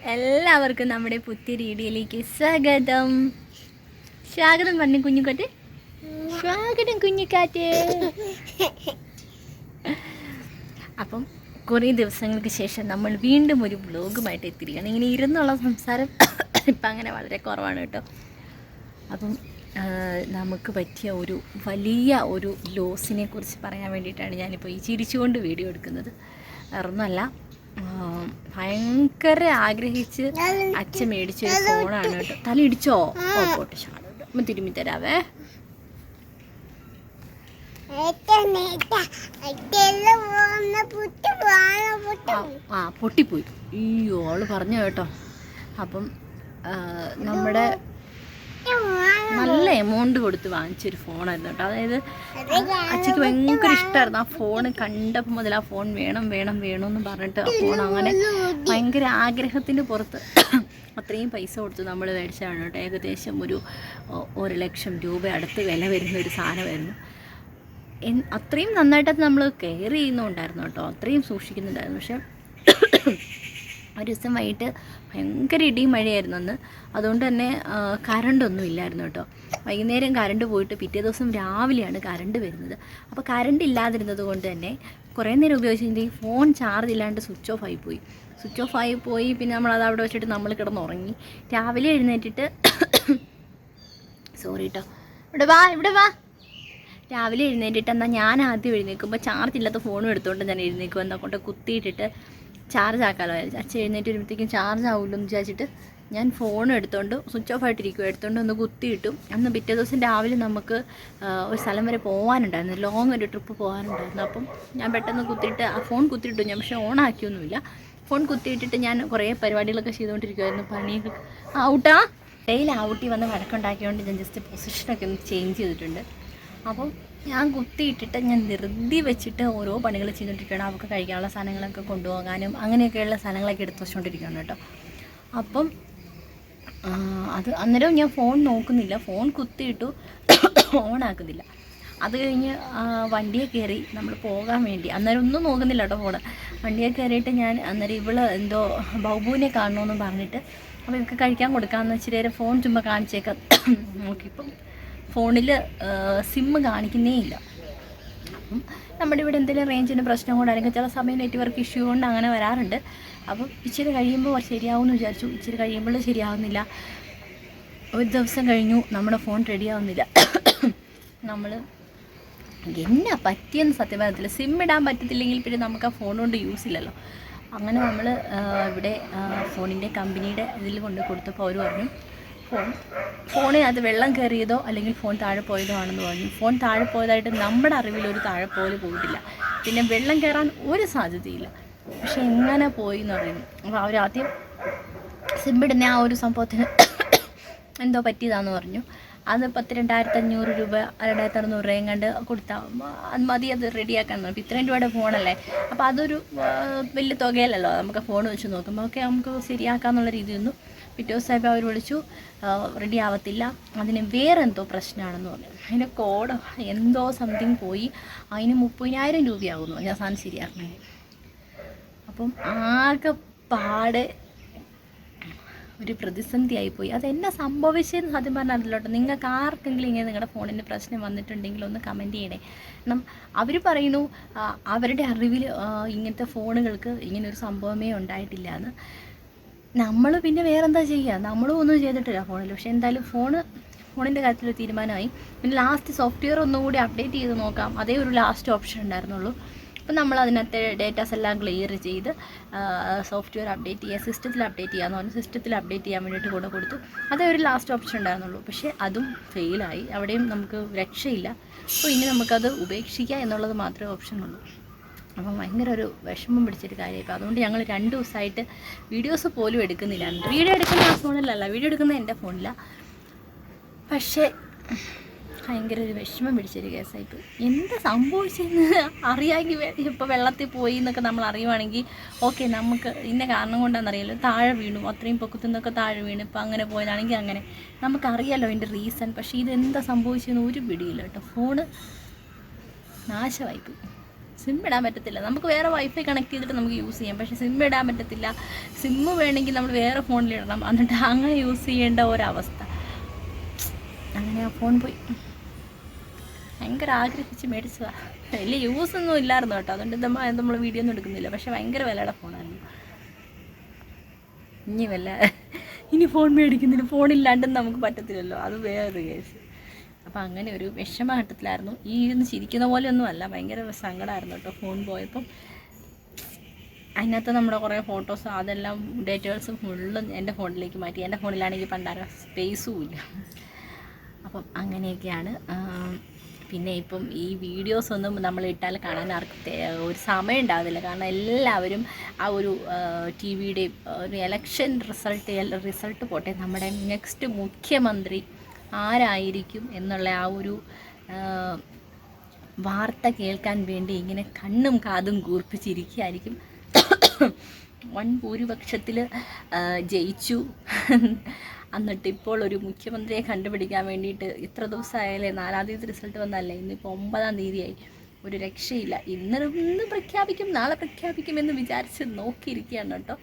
എല്ലാവർക്കും നമ്മുടെ പുതിയ വീഡിയോയിലേക്ക് സ്വാഗതം. സ്വാഗതം പറഞ്ഞു കുഞ്ഞുകാറ്റ്. സ്വാഗതം കുഞ്ഞുകാറ്റ്. അപ്പം കുറേ ദിവസങ്ങൾക്ക് ശേഷം നമ്മൾ വീണ്ടും ഒരു വ്ലോഗുമായിട്ട് എത്തിയിരിക്കുകയാണ്. ഇങ്ങനെ ഇരുന്നുള്ള സംസാരം ഇപ്പം അങ്ങനെ വളരെ കുറവാണ് കേട്ടോ. അപ്പം നമുക്ക് പറ്റിയ ഒരു വലിയ ഒരു ലോസിനെ കുറിച്ച് പറയാൻ വേണ്ടിയിട്ടാണ് ഞാനിപ്പോൾ ഈ ചിരിച്ചുകൊണ്ട് വീഡിയോ എടുക്കുന്നത്. വേറൊന്നുമല്ല, ഭയങ്കര ആഗ്രഹിച്ച് അച്ഛൻ മേടിച്ചൊരു ഫോണാണ് കേട്ടോ. തല ഇടിച്ചോ? പോട്ടെ, ഷാടുണ്ട് തിരുമ്മി തരാവേ. പൊട്ടിപ്പോയി. അയ്യോ, അവള് പറഞ്ഞു കേട്ടോ. അപ്പം നമ്മുടെ നല്ല എമൗണ്ട് കൊടുത്ത് വാങ്ങിച്ചൊരു ഫോണായിരുന്നു കേട്ടോ. അതായത് അച്ഛക്ക് ഭയങ്കര ഇഷ്ടമായിരുന്നു ആ ഫോൺ. കണ്ടപ്പോൾ മുതൽ ആ ഫോൺ വേണം വേണം വേണമെന്ന് പറഞ്ഞിട്ട് ആ ഫോൺ അങ്ങനെ ഭയങ്കര ആഗ്രഹത്തിൻ്റെ പുറത്ത് അത്രയും പൈസ കൊടുത്ത് നമ്മൾ മേടിച്ചതാണ് കേട്ടോ. ഏകദേശം ഒരു 1,00,000 രൂപ അടുത്ത് വില വരുന്ന ഒരു സാധനമായിരുന്നു. അത്രയും നന്നായിട്ട് നമ്മൾ കെയർ ചെയ്യുന്നുണ്ടായിരുന്നു കേട്ടോ, അത്രയും സൂക്ഷിക്കുന്നുണ്ടായിരുന്നു. പക്ഷേ ഒരു ദിവസം വൈകിട്ട് ഭയങ്കര ഇടിയും മഴയായിരുന്നു അന്ന്. അതുകൊണ്ട് തന്നെ കറണ്ടൊന്നും ഇല്ലായിരുന്നു കേട്ടോ. വൈകുന്നേരം കറണ്ട് പോയിട്ട് പിറ്റേ ദിവസം രാവിലെയാണ് കറണ്ട് വരുന്നത്. അപ്പോൾ കറണ്ട് ഇല്ലാതിരുന്നത് കൊണ്ട് തന്നെ കുറേ നേരം ഉപയോഗിച്ചിട്ടുണ്ടെങ്കിൽ ഫോൺ ചാർജ് ഇല്ലാണ്ട് സ്വിച്ച് ഓഫ് ആയി പോയി. പിന്നെ നമ്മളത് അവിടെ വെച്ചിട്ട് നമ്മൾ കിടന്നുറങ്ങി. രാവിലെ എഴുന്നേറ്റിട്ട് സോറി കേട്ടോ, ഇവിടെ വാ. രാവിലെ എഴുന്നേറ്റിട്ട് എന്നാൽ ഞാൻ ആദ്യം എഴുന്നേൽക്കുമ്പോൾ ചാർജ് ഇല്ലാത്ത ഫോണും എടുത്തുകൊണ്ട് ഞാൻ എഴുന്നേൽക്കും. എന്നാൽ കൊണ്ട് കുത്തിയിട്ടിട്ട് ചാർജ് ആക്കാമല്ലോ. അച്ഛൻ എഴുന്നേറ്റ് വരുമ്പോഴത്തേക്കും ചാർജ് ആവുമല്ലോ എന്ന് വിചാരിച്ചിട്ട് ഞാൻ ഫോൺ എടുത്തുകൊണ്ട് സ്വിച്ച് ഓഫ് ആയിട്ടിരിക്കും, എടുത്തുകൊണ്ട് ഒന്ന് കുത്തിയിട്ടു. അന്ന് പിറ്റേ ദിവസം രാവിലെ നമുക്ക് ഒരു സ്ഥലം വരെ പോകാനുണ്ടായിരുന്നു, ലോങ് ഒരു ട്രിപ്പ് പോകാനുണ്ടായിരുന്നു. അപ്പം ഞാൻ പെട്ടെന്ന് കുത്തിയിട്ട് ആ ഫോൺ കുത്തിയിട്ടു ഞാൻ. പക്ഷേ ഓൺ ആക്കിയൊന്നുമില്ല. ഫോൺ കുത്തിയിട്ടിട്ട് ഞാൻ കുറേ പരിപാടികളൊക്കെ ചെയ്തുകൊണ്ടിരിക്കുമായിരുന്നു. പണിയൊക്കെ ഡെയിലി ഔട്ടി വന്ന് വഴക്കുണ്ടാക്കിയതുകൊണ്ട് ഞാൻ ജസ്റ്റ് പൊസിഷനൊക്കെ ഒന്ന് ചേഞ്ച് ചെയ്തിട്ടുണ്ട്. അപ്പം ഞാൻ കുത്തിയിട്ടിട്ട് ഞാൻ ധൃതി വെച്ചിട്ട് ഓരോ പണികൾ ചെയ്തുകൊണ്ടിരിക്കുകയാണ്. അവർക്ക് കഴിക്കാനുള്ള സാധനങ്ങളൊക്കെ കൊണ്ടുപോകാനും അങ്ങനെയൊക്കെയുള്ള സാധനങ്ങളൊക്കെ എടുത്ത് വെച്ചുകൊണ്ടിരിക്കുകയാണ് കേട്ടോ. അപ്പം അത് അന്നേരം ഞാൻ ഫോൺ നോക്കുന്നില്ല, ഫോൺ കുത്തിയിട്ടു, ഓണാക്കുന്നില്ല. അത് കഴിഞ്ഞ് വണ്ടിയെ കയറി നമ്മൾ പോകാൻ വേണ്ടി, അന്നേരം ഒന്നും നോക്കുന്നില്ല കേട്ടോ ഫോണ്. വണ്ടിയെ കയറിയിട്ട് ഞാൻ അന്നേരം ഇവള് എന്തോ ബൗബുവിനെ കാണണമെന്ന് പറഞ്ഞിട്ട് അപ്പോൾ ഇവർക്ക് കഴിക്കാൻ കൊടുക്കാമെന്ന് വെച്ചിട്ട് നേരം ഫോൺ ചുമ്മാ കാണിച്ചേക്കാം നോക്കിയപ്പം ഫോണിൽ സിമ്മ് കാണിക്കുന്നേ ഇല്ല. അപ്പം നമ്മുടെ ഇവിടെ എന്തെങ്കിലും റേഞ്ചിന് പ്രശ്നം കൊണ്ട് അല്ലെങ്കിൽ ചില സമയം നെറ്റ്വർക്ക് ഇഷ്യൂ കൊണ്ട് അങ്ങനെ വരാറുണ്ട്. അപ്പം ഇച്ചിരി കഴിയുമ്പോൾ ശരിയാവുമെന്ന് വിചാരിച്ചു. ഇച്ചിരി കഴിയുമ്പോൾ ശരിയാവുന്നില്ല. ഒരു ദിവസം കഴിഞ്ഞു, നമ്മുടെ ഫോൺ റെഡിയാവുന്നില്ല. നമ്മൾ എന്നാ പറ്റിയെന്ന് സത്യം പറയത്തില്ല. സിം ഇടാൻ പറ്റത്തില്ലെങ്കിൽ പിന്നെ നമുക്ക് ആ ഫോൺ കൊണ്ട് യൂസ് ഇല്ലല്ലോ. അങ്ങനെ നമ്മൾ ഇവിടെ ഫോണിൻ്റെ കമ്പനിയുടെ ഇതിൽ കൊണ്ട് കൊടുത്തപ്പോൾ അവർ പറഞ്ഞു ഫോണിനകത്ത് വെള്ളം കയറിയതോ അല്ലെങ്കിൽ ഫോൺ താഴെ പോയതോ ആണെന്ന് പറഞ്ഞു. ഫോൺ താഴെ പോയതായിട്ട് നമ്മുടെ അറിവിലൊരു താഴെ പോലെ പോയിട്ടില്ല. പിന്നെ വെള്ളം കയറാൻ ഒരു സാധ്യതയില്ല. പക്ഷെ എങ്ങനെ പോയി എന്ന് പറയുന്നു. അപ്പോൾ അവരാദ്യം സിമ്മിടുന്ന ആ ഒരു സംഭവത്തിന് എന്തോ പറ്റിയതാണെന്ന് പറഞ്ഞു. അത് 2,500 രൂപ 2,600 രൂപയും കണ്ട് കൊടുത്താൽ അത് മതി, അത് റെഡിയാക്കാൻ. അപ്പോൾ ഇത്രയും രൂപയുടെ ഫോണല്ലേ, അപ്പോൾ അതൊരു വലിയ തുകയല്ലല്ലോ. നമുക്ക് ഫോൺ വെച്ച് നോക്കുമ്പോൾ ഓക്കെ നമുക്ക് ശരിയാക്കാമെന്നുള്ള രീതിയൊന്നും. പിറ്റേ ദിവസമായപ്പോൾ അവർ വിളിച്ചു, റെഡി ആവത്തില്ല, അതിന് വേറെ എന്തോ പ്രശ്നമാണെന്ന് പറഞ്ഞു. അതിൻ്റെ കോഡ് എന്തോ സംതിങ് പോയി, അതിന് 30,000 രൂപയാകുന്നു ഞാൻ സാധനം ശരിയാക്കണമെങ്കിൽ. അപ്പം ആകെ പാടെ ഒരു പ്രതിസന്ധി ആയിപ്പോയി. അതെന്നാ സംഭവിച്ചതെന്ന് സത്യം പറഞ്ഞാൽ അറിയില്ലോട്ടോ. നിങ്ങൾക്ക് ആർക്കെങ്കിലും ഇങ്ങനെ നിങ്ങളുടെ ഫോണിന് പ്രശ്നം വന്നിട്ടുണ്ടെങ്കിൽ ഒന്ന് കമൻറ്റ് ചെയ്യണേ. കാരണം അവർ പറയുന്നു അവരുടെ അറിവിൽ ഇങ്ങനത്തെ ഫോണുകൾക്ക് ഇങ്ങനൊരു സംഭവമേ ഉണ്ടായിട്ടില്ല എന്ന്. നമ്മൾ പിന്നെ വേറെന്താ ചെയ്യുക, നമ്മളും ഒന്നും ചെയ്തിട്ടില്ല ഫോണിൽ. പക്ഷേ എന്തായാലും ഫോണിൻ്റെ കാര്യത്തിൽ തീരുമാനമായി. പിന്നെ ലാസ്റ്റ് സോഫ്റ്റ്വെയർ ഒന്നുകൂടി അപ്ഡേറ്റ് ചെയ്ത് നോക്കാം, അതേ ഒരു ലാസ്റ്റ് ഓപ്ഷൻ ഉണ്ടായിരുന്നുള്ളൂ. അപ്പം നമ്മൾ അതിനകത്തെ ഡേറ്റാസ് എല്ലാം ക്ലിയർ ചെയ്ത് സോഫ്റ്റ്വെയർ അപ്ഡേറ്റ് ചെയ്യുക, സിസ്റ്റത്തിൽ അപ്ഡേറ്റ് ചെയ്യാമെന്ന് പറഞ്ഞു. സിസ്റ്റത്തിൽ അപ്ഡേറ്റ് ചെയ്യാൻ വേണ്ടിയിട്ട് കൊടുത്തു. അതേ ഒരു ലാസ്റ്റ് ഓപ്ഷൻ ഉണ്ടായിരുന്നുള്ളൂ. പക്ഷേ അതും ഫെയിലായി. അവിടെയും നമുക്ക് രക്ഷയില്ല. അപ്പോൾ ഇനി നമുക്കത് ഉപേക്ഷിക്കുക എന്നുള്ളത് മാത്രമേ ഓപ്ഷനുള്ളൂ. അപ്പം ഭയങ്കര ഒരു വിഷമം പിടിച്ചൊരു കാര്യമായി. അപ്പോൾ അതുകൊണ്ട് ഞങ്ങൾ 2 ദിവസമായിട്ട് വീഡിയോസ് പോലും എടുക്കുന്നില്ല. വീഡിയോ എടുക്കുന്ന ആ ഫോണിലല്ല, വീഡിയോ എടുക്കുന്നത് എൻ്റെ ഫോണിലാണ്. പക്ഷേ ഭയങ്കര ഒരു വിഷമം പിടിച്ചൊരു കേസായിപ്പോയി. എന്താ സംഭവിച്ചതെന്ന് അറിയാമെങ്കിൽ ഇപ്പോൾ വെള്ളത്തിൽ പോയി എന്നൊക്കെ നമ്മൾ അറിയുവാണെങ്കിൽ ഓക്കെ, നമുക്ക് ഇന്ന കാരണം കൊണ്ടാണെന്നറിയാമല്ലോ. താഴെ വീണു, അത്രയും പൊക്കത്തു നിന്നൊക്കെ താഴെ വീണു, ഇപ്പോൾ അങ്ങനെ പോയതാണെങ്കിൽ അങ്ങനെ നമുക്കറിയാമല്ലോ അതിൻ്റെ റീസൺ. പക്ഷേ ഇതെന്താ സംഭവിച്ചതെന്ന് ഒരു പിടിയില്ല കേട്ടോ. ഫോണ് നാശമായിപ്പോയി. സിം ഇടാൻ പറ്റത്തില്ല. നമുക്ക് വേറെ വൈഫൈ കണക്ട് ചെയ്തിട്ട് നമുക്ക് യൂസ് ചെയ്യാം, പക്ഷേ സിം ഇടാൻ പറ്റത്തില്ല. സിമ്മ് വേണമെങ്കിൽ നമ്മൾ വേറെ ഫോണിലിടണം, എന്നിട്ട് അങ്ങനെ യൂസ് ചെയ്യേണ്ട ഒരവസ്ഥ. അങ്ങനെ ആ ഫോൺ പോയി. ഭയങ്കര ആഗ്രഹിച്ച് മേടിച്ചതാണ്. വലിയ യൂസൊന്നും ഇല്ലായിരുന്നു കേട്ടോ, അതുകൊണ്ട് നമ്മൾ വീഡിയോ ഒന്നും എടുക്കുന്നില്ല. പക്ഷേ ഭയങ്കര വിലയുടെ ഫോണായിരുന്നു. ഇനി ഫോൺ മേടിക്കുന്നതിന് ഫോണില്ലാണ്ടും നമുക്ക് പറ്റത്തില്ലല്ലോ, അത് വേറൊരു കേസ്. അപ്പോൾ അങ്ങനെ ഒരു വിഷമഘട്ടത്തിലായിരുന്നു. ഈ ഇരുന്ന് ചിരിക്കുന്ന പോലെയൊന്നും അല്ല, ഭയങ്കര സങ്കടമായിരുന്നു കേട്ടോ ഫോൺ പോയപ്പം. അതിനകത്ത് നമ്മുടെ കുറേ ഫോട്ടോസ് അതെല്ലാം ഡീറ്റെയിൽസും ഫുള്ളും എൻ്റെ ഫോണിലേക്ക് മാറ്റി. എൻ്റെ ഫോണിലാണെങ്കിൽ പണ്ടാര സ്പേസും ഇല്ല. അപ്പം അങ്ങനെയൊക്കെയാണ്. പിന്നെ ഇപ്പം ഈ വീഡിയോസൊന്നും നമ്മൾ ഇട്ടാൽ കാണാൻ ആർക്കും ഒരു സമയം ഉണ്ടാകുന്നില്ല. കാരണം എല്ലാവരും ആ ഒരു ടി വിയുടെയും ഒരു എലക്ഷൻ റിസൾട്ട് പോട്ടെ, നമ്മുടെ നെക്സ്റ്റ് മുഖ്യമന്ത്രി ആരായിരിക്കും എന്നുള്ള ആ ഒരു വാർത്ത കേൾക്കാൻ വേണ്ടി ഇങ്ങനെ കണ്ണും കാതും കൂർപ്പിച്ചിരിക്കുകയായിരിക്കും. വൻ ഭൂരിപക്ഷത്തിൽ ജയിച്ചു. എന്നിട്ട് ഇപ്പോൾ ഒരു മുഖ്യമന്ത്രിയെ കണ്ടുപിടിക്കാൻ വേണ്ടിയിട്ട് ഇത്ര ദിവസമായാലേ, 4-ാം തീയതി റിസൾട്ട് വന്നല്ലേ, ഇന്നിപ്പോൾ 9-ാം തീയതിയായി. ഒരു രക്ഷയില്ല. ഇന്ന് പ്രഖ്യാപിക്കും, നാളെ പ്രഖ്യാപിക്കുമെന്ന് വിചാരിച്ച് നോക്കിയിരിക്കുകയാണ് കേട്ടോ.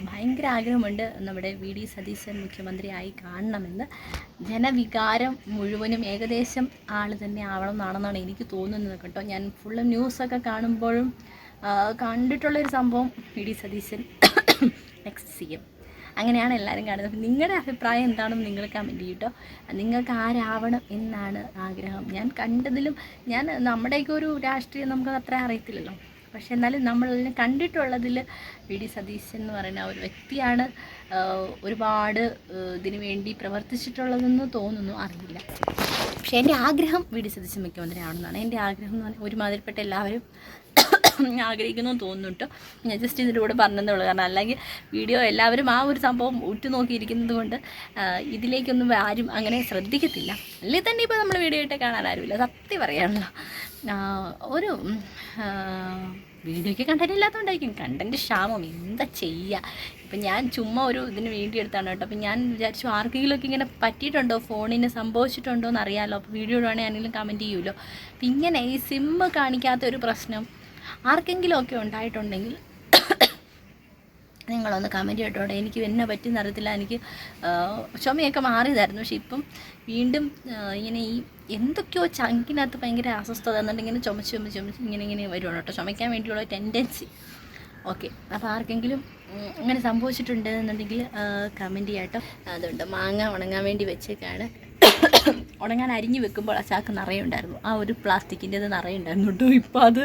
ഭയങ്കര ആഗ്രഹമുണ്ട് നമ്മുടെ വി ഡി സതീശൻ മുഖ്യമന്ത്രിയായി കാണണമെന്ന്. ജനവികാരം മുഴുവനും ഏകദേശം ആൾ തന്നെ ആവണം എന്നാണെന്നാണ് എനിക്ക് തോന്നുന്നത് കേട്ടോ. ഞാൻ ഫുള്ള് ന്യൂസൊക്കെ കാണുമ്പോഴും കണ്ടിട്ടുള്ളൊരു സംഭവം V D Satheesan next CM അങ്ങനെയാണ് എല്ലാവരും കാണുന്നത്. അപ്പം നിങ്ങളുടെ അഭിപ്രായം എന്താണെന്ന് നിങ്ങൾ കമൻറ്റ് ചെയ്യട്ടോ. നിങ്ങൾക്ക് ആരാവണം എന്നാണ് ആഗ്രഹം? ഞാൻ കണ്ടതിലും നമ്മുടെയൊക്കെ ഒരു രാഷ്ട്രീയം നമുക്കത് അത്ര അറിയത്തില്ലല്ലോ, പക്ഷേ എന്നാലും നമ്മൾ കണ്ടിട്ടുള്ളതിൽ വി ഡി സതീശൻ എന്ന് പറയുന്ന ഒരു വ്യക്തിയാണ് ഒരുപാട് ഇതിനു വേണ്ടി പ്രവർത്തിച്ചിട്ടുള്ളതെന്ന് തോന്നുന്നു, അറിയില്ല. പക്ഷേ എൻ്റെ ആഗ്രഹം വി ഡി സതീശൻ മുഖ്യമന്ത്രി ആണെന്നാണ് എൻ്റെ ആഗ്രഹം എന്ന് പറഞ്ഞാൽ ഒരുമാതിരിപ്പെട്ട എല്ലാവരും ആഗ്രഹിക്കുന്നു തോന്നുന്നു കേട്ടോ. ഞാൻ ജസ്റ്റ് ഇതിലൂടെ പറഞ്ഞതേ ഉള്ളൂ. കാരണം അല്ലെങ്കിൽ വീഡിയോ എല്ലാവരും ആ ഒരു സംഭവം ഉറ്റുനോക്കിയിരിക്കുന്നത് കൊണ്ട് ഇതിലേക്കൊന്നും ആരും അങ്ങനെ ശ്രദ്ധിക്കത്തില്ല. അല്ലെങ്കിൽ തന്നെ ഇപ്പോൾ നമ്മൾ വീഡിയോ ഇട്ട് കാണാൻ ആരുമില്ല, സത്യം പറയാനുള്ള ഒരു വീഡിയോയ്ക്ക് കണ്ടൻറ്റ് ഇല്ലാത്തതുകൊണ്ടായിരിക്കും. കണ്ടൻറ്റ് ക്ഷാമം എന്താ ചെയ്യുക. ഇപ്പം ഞാൻ ചുമ്മാ ഒരു ഇതിന് വേണ്ടി എടുത്താണ് കേട്ടോ. അപ്പം ഞാൻ വിചാരിച്ചു ആർക്കെങ്കിലുമൊക്കെ ഇങ്ങനെ പറ്റിയിട്ടുണ്ടോ, ഫോണിന് സംഭവിച്ചിട്ടുണ്ടോ എന്ന് അറിയാമല്ലോ. അപ്പോൾ വീഡിയോ ഇടുവാണെങ്കിൽ ആരെങ്കിലും കമൻറ്റ് ചെയ്യുമല്ലോ. അപ്പം ഇങ്ങനെ ഈ സിമ്മ് കാണിക്കാത്തൊരു പ്രശ്നം ആർക്കെങ്കിലും ഒക്കെ ഉണ്ടായിട്ടുണ്ടെങ്കിൽ നിങ്ങളൊന്ന് കമൻറ്റ് ചെയ്തോടെ. എനിക്ക് എന്നെ പറ്റിയെന്ന് അറിയത്തില്ല. എനിക്ക് ചുമയൊക്കെ മാറിയതായിരുന്നു, പക്ഷെ ഇപ്പം വീണ്ടും ഇങ്ങനെ ഈ എന്തൊക്കെയോ ചങ്കിനകത്ത് ഭയങ്കര അസ്വസ്ഥത എന്നുണ്ടെങ്കിൽ ചുമച്ച് ഇങ്ങനെ വരുവാണ് കേട്ടോ. ചുമയ്ക്കാൻ വേണ്ടിയുള്ള ടെൻഡൻസി. ഓക്കെ, അപ്പോൾ ആർക്കെങ്കിലും അങ്ങനെ സംഭവിച്ചിട്ടുണ്ട് എന്നുണ്ടെങ്കിൽ കമൻറ്റ് ചെയ്യാം കേട്ടോ. അതുകൊണ്ട് മാങ്ങ ഉണങ്ങാൻ വേണ്ടി വെച്ചേക്കാണ്. ഉണങ്ങാൻ അരിഞ്ഞ് വെക്കുമ്പോൾ ആ ചാക്ക് നിറയുണ്ടായിരുന്നു, ആ ഒരു പ്ലാസ്റ്റിക്കിൻ്റെത് നിറയുണ്ടായിരുന്നു കേട്ടോ. ഇപ്പോൾ അത്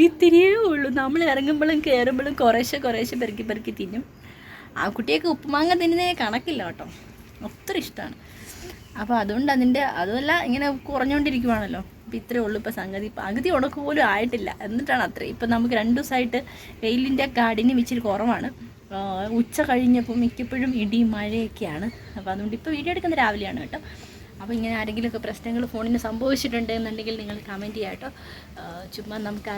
ഇത്തിരിയേ ഉള്ളൂ. നമ്മൾ ഇറങ്ങുമ്പോഴും കയറുമ്പോഴും കുറേശ്ശെ പെറുക്കി തിന്നും. ആ കുട്ടിയൊക്കെ ഉപ്പുമാങ്ങ തിന്നുന്നേ കണക്കില്ല കേട്ടോ, ഒത്തിരി ഇഷ്ടമാണ്. അപ്പോൾ അതുകൊണ്ട് അതുമല്ല ഇങ്ങനെ കുറഞ്ഞുകൊണ്ടിരിക്കുവാണല്ലോ. അപ്പോൾ ഇത്രയേ ഉള്ളൂ ഇപ്പോൾ സംഗതി. പകുതി ഉണക്ക് പോലും ആയിട്ടില്ല, എന്നിട്ടാണ് അത്രയും. ഇപ്പം നമുക്ക് 2 ദിവസമായിട്ട് വെയിലിൻ്റെ കാഠിന്യം ഇച്ചിരി കുറവാണ്. ഉച്ച കഴിഞ്ഞപ്പോൾ മിക്കപ്പോഴും ഇടിയും മഴയൊക്കെയാണ്. അപ്പോൾ അതുകൊണ്ട് ഇപ്പോൾ വീഡിയോ എടുക്കുന്നത് രാവിലെയാണ് കേട്ടോ. അപ്പോൾ ഇങ്ങനെ ആരെങ്കിലുമൊക്കെ പ്രശ്നങ്ങൾ ഫോണിന് സംഭവിച്ചിട്ടുണ്ട് എന്നുണ്ടെങ്കിൽ നിങ്ങൾ കമൻറ്റ് ചെയ്യാം കേട്ടോ. ചുമ്മാ നമുക്ക്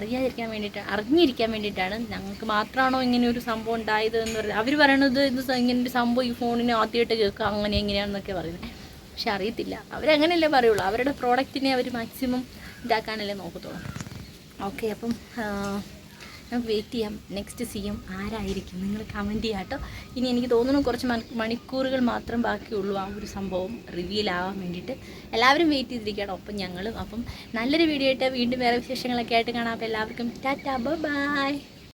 അറിഞ്ഞിരിക്കാൻ വേണ്ടിയിട്ടാണ്. ഞങ്ങൾക്ക് മാത്രമാണോ ഇങ്ങനെ ഒരു സംഭവം ഉണ്ടായത് എന്ന് പറയുന്നത്. അവർ പറയണത് ഇങ്ങനെ ഒരു സംഭവം ഈ ഫോണിന് ആദ്യമായിട്ട് കേൾക്കുക അങ്ങനെ എങ്ങനെയാണെന്നൊക്കെ പറയുന്നത്. പക്ഷെ അറിയത്തില്ല, അവരങ്ങനെയല്ലേ പറയുള്ളൂ. അവരുടെ പ്രോഡക്റ്റിനെ അവർ മാക്സിമം ഇതാക്കാനല്ലേ നോക്കത്തുള്ളൂ. ഓക്കെ, അപ്പം നമുക്ക് വെയിറ്റ് ചെയ്യാം. നെക്സ്റ്റ് CM ആരായിരിക്കും നിങ്ങൾ കമൻറ്റ് ചെയ്യാം കേട്ടോ. ഇനി എനിക്ക് തോന്നുന്നു കുറച്ച് മണിക്കൂറുകൾ മാത്രം ബാക്കിയുള്ളൂ ആ ഒരു സംഭവം റിവീൽ ആവാൻ വേണ്ടിയിട്ട്. എല്ലാവരും വെയിറ്റ് ചെയ്തിരിക്കുകയാണ്, ഒപ്പം ഞങ്ങളും. അപ്പം നല്ലൊരു വീഡിയോ ആയിട്ട് വീണ്ടും വേറെ വിശേഷങ്ങളൊക്കെ ആയിട്ട് കാണാം. അപ്പോൾ എല്ലാവർക്കും ടാറ്റാ, ബൈ.